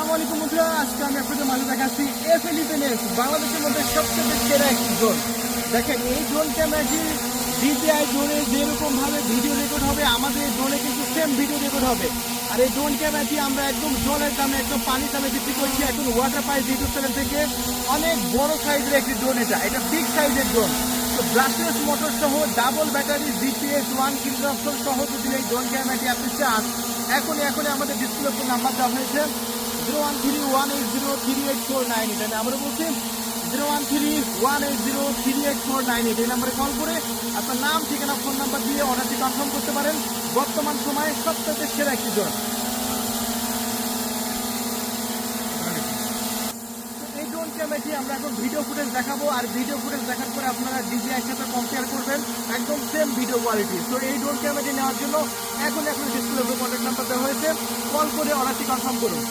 আসসালামু আলাইকুম বন্ধুরা, আজকে আমি আপনাদের মাঝে দেখাচ্ছি এফ-11s বাংলাদেশের মধ্যে সবচেয়ে সেরা একটি ড্রোন। দেখেন, এই ড্রোন ক্যামেরাটি DJI ড্রোনে যেরকম ভাবে ভিডিও রেকর্ড হবে, আমাদের ড্রোনে কিন্তু সেম ভিডিও রেকর্ড হবে। আর এই ড্রোন ক্যামেরাটি আমরা একদম ড্রোনের দামে, একদম পানির দামে বিক্রি করছি। এখন ওয়াটার পাইপ ইউটিউব চ্যানেল থেকে অনেক বড় সাইজের একটি ড্রোন। এটা বিগ সাইজের ড্রোন। তো ব্রাশলেস মোটর সহ double battery GPS 1 kilo option সহ যদি এই ড্রোন ক্যামেরাটি আপনি চান, এখনই আমাদের ডিসপ্লে উপর নাম্বার দেওয়া হয়েছে 0131803849। আমি আমরা বলছি 0131803849। এই নাম্বারে কল করে আপনার নাম, ঠিকানা, ফোন নাম্বার দিয়ে অর্ডারটি কনফার্ম করতে পারেন। বর্তমান সময়ে সবচেয়ে সেরা একটি ড্রোন। এই ড্রোন ক্যামেরাটি আমরা এখন ভিডিও ফুটেজ দেখাবো, আর ভিডিও ফুটেজ দেখার পরে আপনারা DJI সাথে কম্পেয়ার করবেন, একদম সেম ভিডিও কোয়ালিটি। তো এই ড্রোন ক্যামেরাটি নেওয়ার জন্য এখন ডিসপ্লে উপর কন্ট্যাক্ট নাম্বার দেওয়া হয়েছে, কল করে অর্ডারটি কনফার্ম করুন।